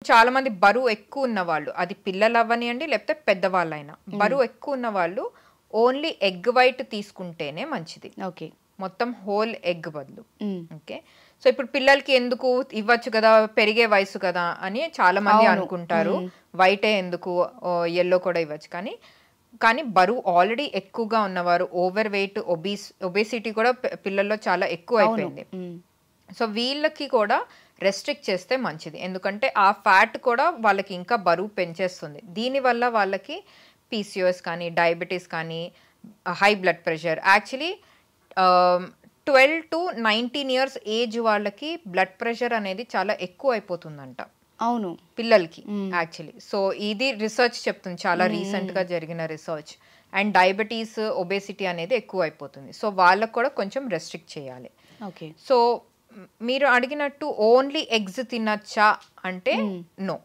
చాలా మంది బరువు ఎక్కువ ఉన్న వాళ్ళు, అది పిల్లలు అవ్వనియండి లేకపోతే పెద్దవాళ్ళైనా, బరువు ఎక్కువ ఉన్న వాళ్ళు ఓన్లీ ఎగ్ వైట్ తీసుకుంటేనే మంచిది. ఓకే. మొత్తం హోల్ ఎగ్ బదులు. ఓకే. సో ఇప్పుడు పిల్లలకి ఎందుకు ఇవ్వచ్చు కదా, పెరిగే వయసు కదా అని చాలా మంది అనుకుంటారు. వైటే ఎందుకు, ఎల్లో కూడా ఇవ్వచ్చు. కానీ బరువు ఆల్రెడీ ఎక్కువగా ఉన్నవారు, ఓవర్ వెయిట్, ఒబేసిటీ కూడా పిల్లల్లో చాలా ఎక్కువ అయిపోయింది. సో వీళ్ళకి కూడా రెస్ట్రిక్ట్ చేస్తే మంచిది, ఎందుకంటే ఆ ఫ్యాట్ కూడా వాళ్ళకి ఇంకా బరువు పెంచేస్తుంది. దీనివల్ల వాళ్ళకి పీసీఓఎస్ కానీ, డయాబెటీస్ కానీ, high blood pressure, actually 12 to 19 years age వాళ్ళకి బ్లడ్ ప్రెషర్ అనేది చాలా ఎక్కువ అయిపోతుందంట. అవును, పిల్లలకి యాక్చువల్లీ. సో ఇది రీసెర్చ్ చెప్తుంది, చాలా రీసెంట్గా జరిగిన రీసెర్చ్. అండ్ డయాబెటీస్, ఒబేసిటీ అనేది ఎక్కువ అయిపోతుంది. సో వాళ్ళకు కూడా కొంచెం రెస్ట్రిక్ట్ చేయాలి. ఓకే. సో మీరు అడిగినట్టు ఓన్లీ ఎగ్స్ తినచ్చా అంటే నో.